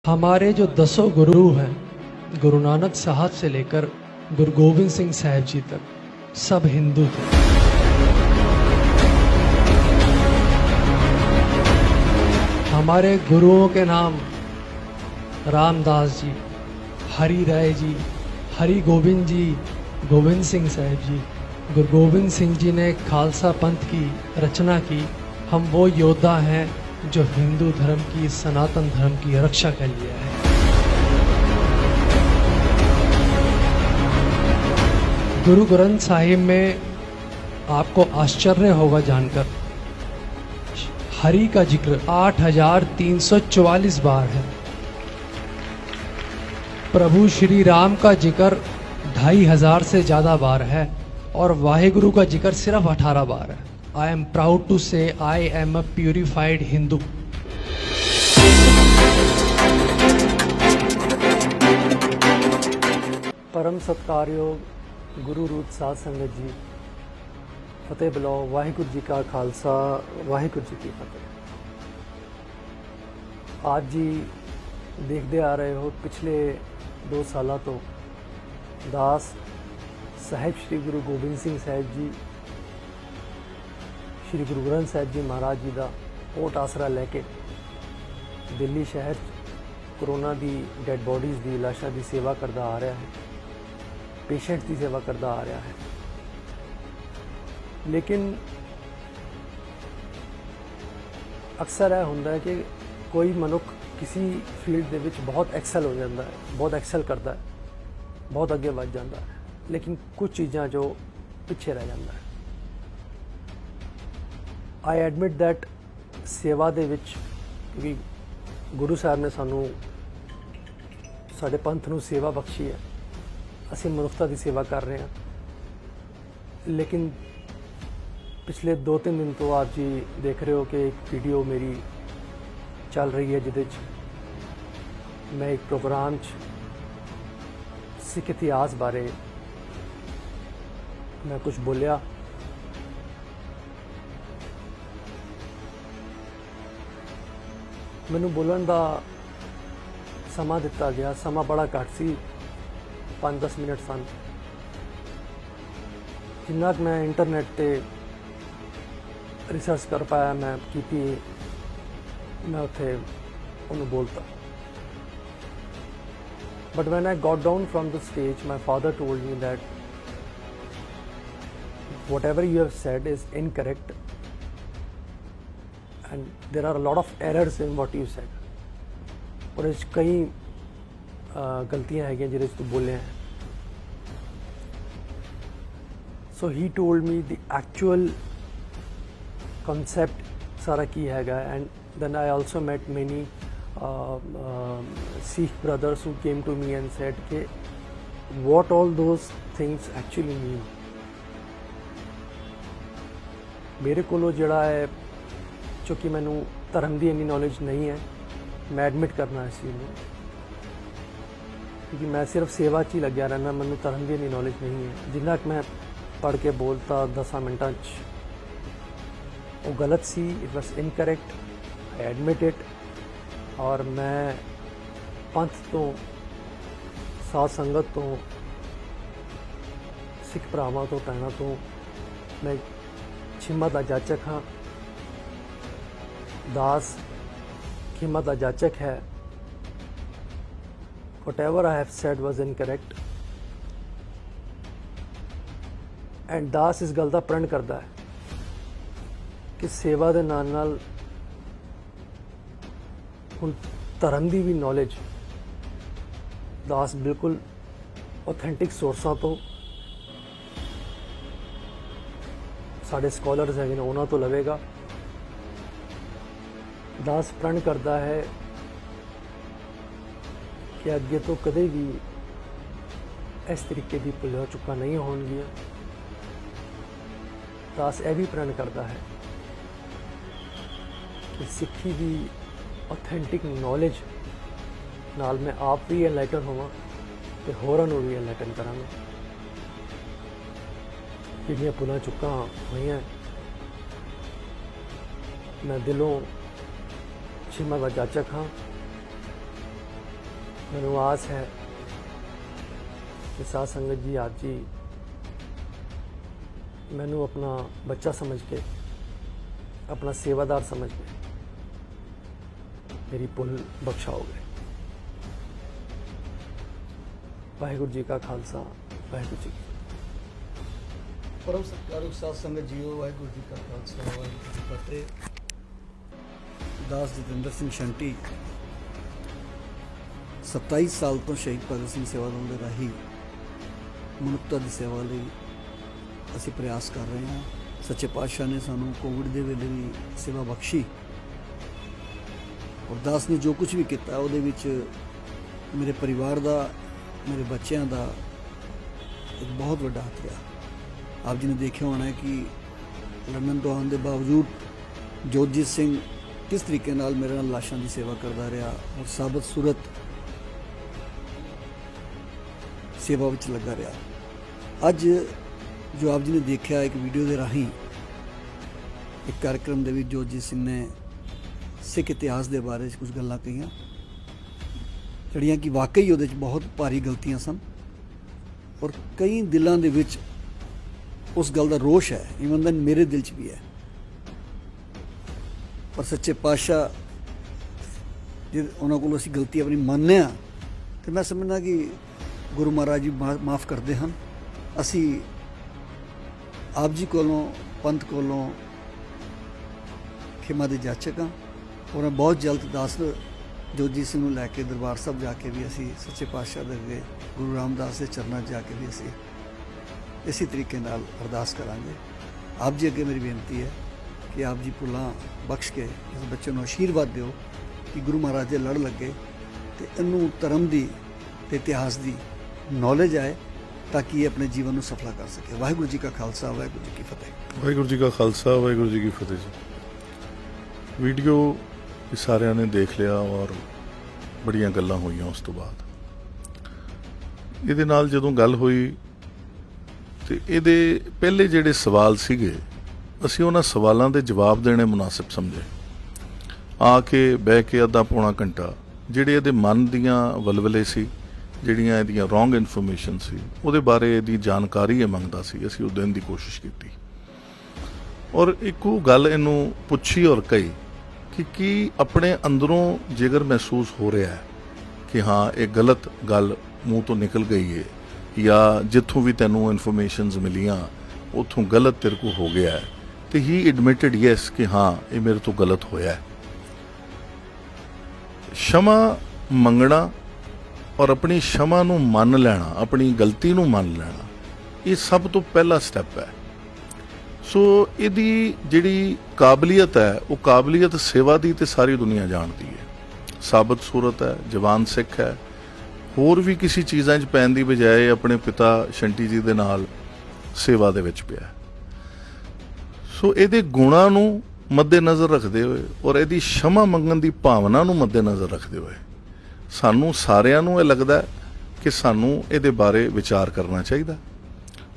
हमारे जो दसों गुरु हैं, गुरु नानक साहब से लेकर गुरु गोविंद सिंह साहब जी तक, सब हिंदू थे। हमारे गुरुओं के नाम रामदास जी, हरि राय जी, हरि गोविंद जी, गोविंद सिंह साहब जी। गुरु गोविंद सिंह जी ने खालसा पंथ की रचना की। हम वो योद्धा हैं जो हिंदू धर्म की, सनातन धर्म की रक्षा कर लिया है। गुरु ग्रंथ साहिब में आपको आश्चर्य होगा जानकर, हरि का जिक्र 8344 बार है। प्रभु श्री राम का जिक्र 2500 से ज़्यादा बार है और वाहिगुरु का जिक्र सिर्फ 18 बार है। आई एम प्राउड टू से I am a purified Hindu. परम सत्कारयोग गुरु रूप साध संगत जी, फतेह बुलाओ। वाहिगुरु जी का खालसा, वाहिगुरु जी की फतेह। आज जी देखते आ रहे हो, पिछले 2 साल तो दास साहिब श्री गुरु गोबिंद सिंह साहब जी, श्री गुरु ग्रंथ साहब जी महाराज जी का ओट आसरा लैके दिल्ली शहर कोरोना की डैड बॉडीज़ की लाशा की सेवा करता आ रहा है, पेशेंट्स की सेवा करता आ रहा है। लेकिन अक्सर यह होता है कि कोई मनुख किसी फील्ड के विच बहुत एक्सल हो जाता है, बहुत एक्सल करता है, बहुत अगे बढ़ जाता है, लेकिन कुछ चीज़ां जो पिछे रह जाता है। आई एडमिट दैट सेवा दे विच, क्योंकि गुरु साहब ने सानू साडे पंथ नूं सेवा बख्शी है, असीं मनुखता की सेवा कर रहे हैं। लेकिन पिछले 2-3 दिन तो आप जी देख रहे हो कि एक वीडियो मेरी चल रही है जिहदे च मैं एक प्रोग्राम सिख इतिहास बारे मैं कुछ बोलिया। मैनू बोलण दा समा दिता गया, समा बड़ा घट सी, 5-10 मिनट सन। जिन्ना कि मैं इंटरनेट पे रिसर्च कर पाया मैं की, मैं उत्थे उन्होंने बोलता। But when I got down from the stage, my father told me that whatever you have said is incorrect and there are a lot of errors in what you said. और इस कई गलतियां हैं जिहदे तू बोले हैं। So he told me the actual concept सारा की हैगा, and then I also met many Sikh brothers who came to me and said कि what all those things actually mean. मेरे को जड़ा है, चूँकि मैनू धर्म की इन्नी नॉलेज नहीं है, मैं एडमिट करना इस चीज़ में, क्योंकि मैं सिर्फ सेवा च ही लग्या रहना, मैनू धर्म की इन्नी नॉलेज नहीं है। जिन्ना कि मैं पढ़ के बोलता 10 मिनटां वो गलत सी, it was incorrect, I admit it. और मैं पंथ तो, साध संगत तो, सिख भरावां तो, भैणां तो मैं खिमा का जाचक हाँ। दास खिमा का जाचक है। whatever I have said was incorrect and दास इस गल का प्रण करता है कि सेवा के नाल नाल हुण धर्म की भी नॉलेज दास बिल्कुल ऑथेंटिक सोर्सां तो, साढ़े स्कॉलर्स हैं उन्होंने तो लवेगा। दास प्रण करता है कि अगे तो कदे भी इस तरीके की भुल चुका नहीं होणगियां। दास यह भी प्रण करता है कि सिक्खी की ऑथेंटिक नॉलेज नाल मैं आप भी एनलाइटन होवां ते होरां नूं भी एनलाइटन करांगा। जिहड़ियां भुलां चुकां होईयां, मैं दिलों क्षमा का जाचक हाँ। ਮੈਨੂੰ ਆਸ ਹੈ ਕਿ ਸਾਧ ਸੰਗਤ ਜੀ ਆਪ ਜੀ ਮੈਨੂੰ ਆਪਣਾ ਬੱਚਾ ਸਮਝ ਕੇ, ਆਪਣਾ ਸੇਵਾਦਾਰ ਸਮਝ ਕੇ ਮੇਰੀ ਭੁੱਲ ਬਖਸ਼ਾਓਗੇ। ਵਾਹਿਗੁਰੂ ਜੀ ਕਾ ਖਾਲਸਾ, ਵਾਹਿਗੁਰੂ ਜੀ ਕੀ परम सत्कारक साध संगत जीओ, वाहिगुरू जी का खालसा वाहिगुरू जी की फतेह। दास जतिंदर सिंह शंटी 27 साल तो शहीद भगत सिंह सेवा दल ਦੇ ਰਾਹੀਂ ਮਨੁੱਖਤਾ ਦੀ ਸੇਵਾ ਲਈ ਅਸੀਂ ਪ੍ਰयास ਕਰ ਰਹੇ ਹਾਂ। ਸੱਚੇ ਪਾਤਸ਼ਾਹ ਨੇ ਸਾਨੂੰ ਕੋਵਿਡ ਦੇ ਵੇਲੇ ਵੀ ਸੇਵਾ ਬਖਸ਼ੀ, ਔਰ ਦਾਸ ਨੇ ਜੋ ਕੁਝ ਵੀ ਕੀਤਾ ਉਹਦੇ ਵਿੱਚ ਮੇਰੇ ਪਰਿਵਾਰ ਦਾ, ਮੇਰੇ ਬੱਚਿਆਂ ਦਾ ਇੱਕ ਬਹੁਤ ਵੱਡਾ ਹੱਥ ਰਿਹਾ। आप जी ने देखा होना है कि लंदन तो आने के बावजूद जोतजीत सिंह किस तरीके नाल मेरे नाल लाशां की सेवा करता रहा और साबित सूरत सेवा विच लगा रहा। अज जो आप जी ने देखा एक वीडियो के राही एक कार्यक्रम के विच जोतजीत सिंह ने सिख इतिहास के बारे कुछ गल्लां कहियां जिहड़ियां कि वाकई उहदे च बहुत भारी गलतियां सन, और कई दिलों के विच उस गल का रोष है, इवन दैन मेरे दिल च भी है। पर सच्चे पातशाह जे उन्होंने को असीं गलती अपनी मानने तो मैं समझना कि गुरु महाराज जी माफ़ करते हैं। असी आप जी कोलों, पंथ कोलों खिमा दे जाचक हाँ, और मैं बहुत जल्द दास जोतजीत सिंह नूं लैके दरबार साहब जाके भी असी सच्चे पातशाह दे अगे गुरु रामदास के चरणों जाके भी असी इसी तरीके नाल अरदास करांगे। आप जी अगे मेरी बेनती है कि आप जी भुलां बख्श के इस बच्चे को आशीर्वाद दिओ कि गुरु महाराज दे लड़ लगे तो इनू धर्म की ते इतिहास की नॉलेज आए ताकि ये अपने जीवन को सफला कर सके। वाहिगुरू जी का खालसा, वाहिगुरू जी की फतेह। वाहिगुरू जी का खालसा, वाहिगुरू जी की फतेह जी। वीडियो सारे ने देख लिया और बड़ियां गल्लां होईयां। उस तो बाद इहदे नाल जदों गल होई ਤੇ ਇਹਦੇ ਪਹਿਲੇ ਜਿਹੜੇ ਸਵਾਲ ਸੀਗੇ ਅਸੀਂ ਉਹਨਾਂ ਸਵਾਲਾਂ ਦੇ ਜਵਾਬ ਦੇਣੇ ਮੁਨਾਸਿਬ ਸਮਝੇ। ਆ ਕੇ ਬਹਿ ਕੇ ਅੱਧਾ ਪੌਣਾ ਘੰਟਾ ਜਿਹੜੇ ਇਹਦੇ ਮਨ ਦੀਆਂ ਵਲਵਲੇ ਸੀ, ਜਿਹੜੀਆਂ ਇਹਦੀਆਂ ਰੋਂਗ ਇਨਫੋਰਮੇਸ਼ਨ ਸੀ, ਉਹਦੇ ਬਾਰੇ ਇਹਦੀ ਜਾਣਕਾਰੀ ਇਹ ਮੰਗਦਾ ਸੀ। ਅਸੀਂ ਉਹ ਦੇਣ ਦੀ ਕੋਸ਼ਿਸ਼ ਕੀਤੀ ਔਰ ਇੱਕੋ ਗੱਲ ਇਹਨੂੰ ਪੁੱਛੀ ਔਰ ਕਹੀ ਕਿ ਕੀ ਆਪਣੇ ਅੰਦਰੋਂ ਜੇਕਰ ਮਹਿਸੂਸ ਹੋ ਰਿਹਾ ਹੈ ਕਿ ਹਾਂ ਇਹ ਗਲਤ ਗੱਲ ਮੂੰਹ ਤੋਂ ਨਿਕਲ ਗਈ ਹੈ या जिथों भी तेनों इन्फॉर्मेशनस मिलियां उथों गलत तेरे को हो गया है, तो ही एडमिटेड यस कि हाँ ये मेरे तो गलत होया है। क्षमा मंगना और अपनी क्षमा नूं मान लेना, अपनी गलती नूं मान लेना, ये सब तो पहला स्टैप है। सो इहदी जिहड़ी काबलियत है वो काबलियत सेवा दी ते सारी दुनिया जानती है। साबित सूरत है, जवान सिख है, होर भी किसी चीज़ां 'च पैण दी बजाए अपने पिता शंटी जी दे नाल सेवा दे विच पिया। सो इहदे गुणां नूं मद्देनज़र रखते हुए और इहदी क्षमा मंगण दी भावना नूं मद्देनज़र रखते हुए सानूं सारिआं नूं इह लगदा कि सानूं इहदे बारे विचार करना चाहिए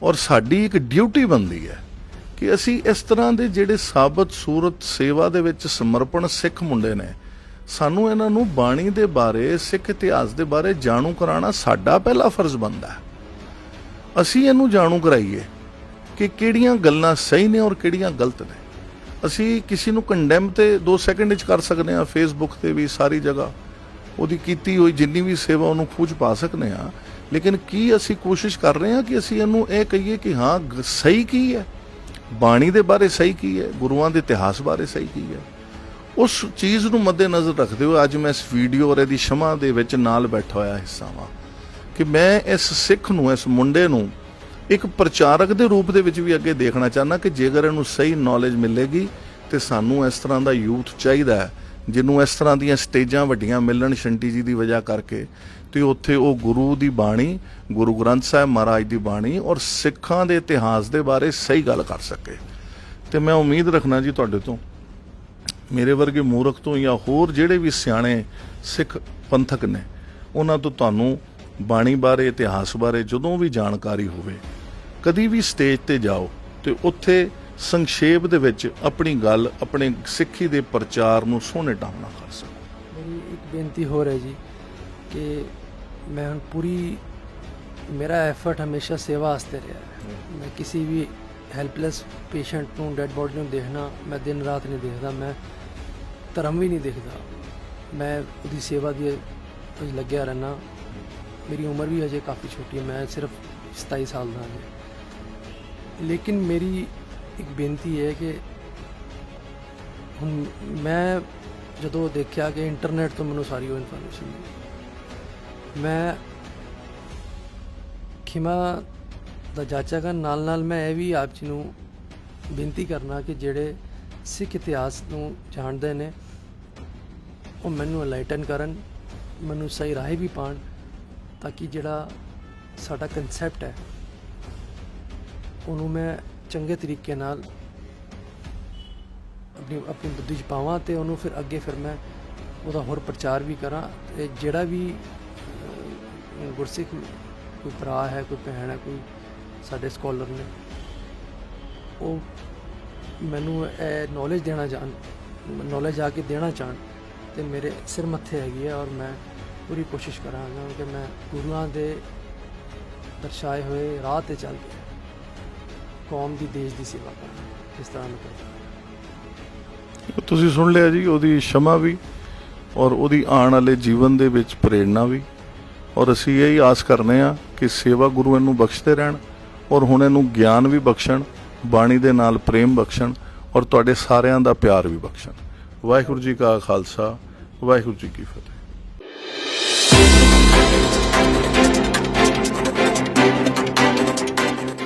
और साडी एक ड्यूटी बनदी है कि असीं इस तरह दे जिहड़े साबित सूरत सेवा दे विच समर्पण सिख मुंडे ने सानू इन्हां नूं बाणी दे बारे, सिख इतिहास दे बारे जाणू कराना साडा पहला फर्ज बनदा है। असीं इहनूं जाणू कराईए कि किहड़ियां गल्लां सही ने और किहड़ियां गलत ने। असीं किसी नूं कंडैम ते 2 सेकंड विच कर सकदे हां, फेसबुक ते भी सारी जगह उहदी कीती होई जिन्नी भी सेवा उहनूं खूज पा सकदे हां, लेकिन की असीं कोशिश कर रहे हां कि असीं इहनूं इह कहीए कि हाँ सही की है, बाणी दे बारे सही की है, गुरुआं दे इतिहास बारे सही की है। उस चीज़ नूं मद्देनज़र रखते हुए अज मैं इस वीडियो और इहदी क्षमा दे विच नाल बैठा होया हिस्सा वां कि मैं इस सिख नूं, इस मुंडे नूं एक प्रचारक दे रूप दे विच भी अगे देखना चाहना कि जेकर इहनूं सही नॉलेज मिलेगी तो सानूं इस तरह का यूथ चाहिए है जिन्हों इस तरह दीयां स्टेजां वड्डियां मिलन शंटी जी की वजह करके, तो उत्थे वो गुरु की बाणी, गुरु ग्रंथ साहिब महाराज की बाणी और सिखां दे इतिहास के बारे सही गल कर सके। तो मैं उम्मीद रखना जी तुहाडे तों, मेरे वर्गे मूर्ख तो या होर जिहड़े भी सियाणे सिख पंथक ने उन्हां तो तुहानूं बाणी बारे, इतिहास बारे जदों भी जानकारी होवे, कदी भी स्टेज ते जाओ तो उत्थे संक्षेप दे विच अपनी गल, अपने सिक्खी दे प्रचार नूं सोहणे ढंग नाल कर सको। मेरी एक बेनती हो रही जी कि मैं हुण पूरी मेरा एफर्ट हमेशा सेवा वास्ते रहा है। मैं किसी भी हैल्पलैस पेशेंट नूं डैड बॉडी नूं देखना मैं दिन रात नहीं देखदा, मैं धर्म भी नहीं देखदा, मैं उसकी सेवा दी ਵਿੱਚ ਲੱਗਿਆ ਰਹਿਣਾ। मेरी उम्र भी अजे काफ़ी छोटी है, मैं सिर्फ 27 साल का है। लेकिन मेरी एक बेनती है कि ਹੁਣ ਮੈਂ ਜਦੋਂ ਦੇਖਿਆ ਕਿ ਇੰਟਰਨੈਟ ਤੋਂ ਮੈਨੂੰ ਸਾਰੀ ਉਹ ਇਨਫੋਰਮੇਸ਼ਨ ਮਿਲੀ, ਮੈਂ ਖਿਮਾ ਦਾ ਜਾਚਾ ਕਰਨ ਨਾਲ ਨਾਲ ਮੈਂ ਇਹ ਵੀ ਆਪ ਜੀ ਨੂੰ ਬੇਨਤੀ ਕਰਨਾ ਕਿ ਜਿਹੜੇ ਸਿੱਖ ਇਤਿਹਾਸ ਨੂੰ ਜਾਣਦੇ ਨੇ ਉਹ ਮੈਨੂੰ ਅਲਾਈਟਨ ਕਰਨ, ਮੈਨੂੰ ਸਹੀ ਰਾਹ ਵੀ ਪਾਣ, ਤਾਂ ਕਿ ਜਿਹੜਾ ਸਾਡਾ ਕਨਸੈਪਟ ਹੈ ਉਹਨੂੰ ਮੈਂ ਚੰਗੇ ਤਰੀਕੇ ਨਾਲ ਆਪਣੀ ਬੁੱਧੀ 'ਚ ਪਾਵਾਂ ਅਤੇ ਉਹਨੂੰ ਫਿਰ ਅੱਗੇ ਫਿਰ ਮੈਂ ਉਹਦਾ ਹੋਰ ਪ੍ਰਚਾਰ ਵੀ ਕਰਾਂ। ਅਤੇ ਜਿਹੜਾ ਵੀ ਗੁਰਸਿੱਖ ਕੋਈ ਭਰਾ ਹੈ, ਕੋਈ ਭੈਣ ਹੈ, ਕੋਈ ਸਾਡੇ ਸਕੋਲਰ ਨੇ, ਉਹ ਮੈਨੂੰ ਇਹ ਨੌਲੇਜ ਦੇਣਾ ਚਾਹਣ, ਨੌਲੇਜ ਆ ਕੇ ਦੇਣਾ ਚਾਹਣ, ਅਤੇ ਮੇਰੇ ਸਿਰ ਮੱਥੇ ਹੈਗੀ ਹੈ। ਔਰ ਮੈਂ ਪੂਰੀ ਕੋਸ਼ਿਸ਼ ਕਰਾਂਗਾ ਕਿ ਮੈਂ ਗੁਰੂਆਂ ਦੇ ਦਰਸਾਏ ਹੋਏ ਰਾਹ 'ਤੇ ਚੱਲ ਕੇ ਕੌਮ ਦੀ, ਦੇਸ਼ ਦੀ ਸੇਵਾ ਕਰਾਂ, ਇਸ ਤਰ੍ਹਾਂ ਮੈਂ ਕਰਦਾ। ਤੁਸੀਂ ਸੁਣ ਲਿਆ ਜੀ, ਉਹਦੀ ਸ਼ਮਾ ਵੀ ਔਰ ਉਹਦੀ ਆਉਣ ਵਾਲੇ ਜੀਵਨ ਦੇ ਵਿੱਚ ਪ੍ਰੇਰਣਾ ਵੀ। ਔਰ ਅਸੀਂ ਇਹੀ ਆਸ ਕਰਨੇ ਆ ਕਿ ਸੇਵਾ ਗੁਰੂ ਇਹਨੂੰ ਬਖਸ਼ਦੇ ਰਹਿਣ ਔਰ ਹੁਣ ਇਹਨੂੰ ਗਿਆਨ ਵੀ ਬਖਸ਼ਣ, ਬਾਣੀ ਦੇ ਨਾਲ ਪ੍ਰੇਮ ਬਖਸ਼ਣ ਔਰ ਤੁਹਾਡੇ ਸਾਰਿਆਂ ਦਾ ਪਿਆਰ ਵੀ ਬਖਸ਼ਣ। ਵਾਹਿਗੁਰੂ ਜੀ ਕਾ ਖਾਲਸਾ, ਵਾਹਿਗੁਰੂ ਜੀ ਕੀ ਫਤਿਹ।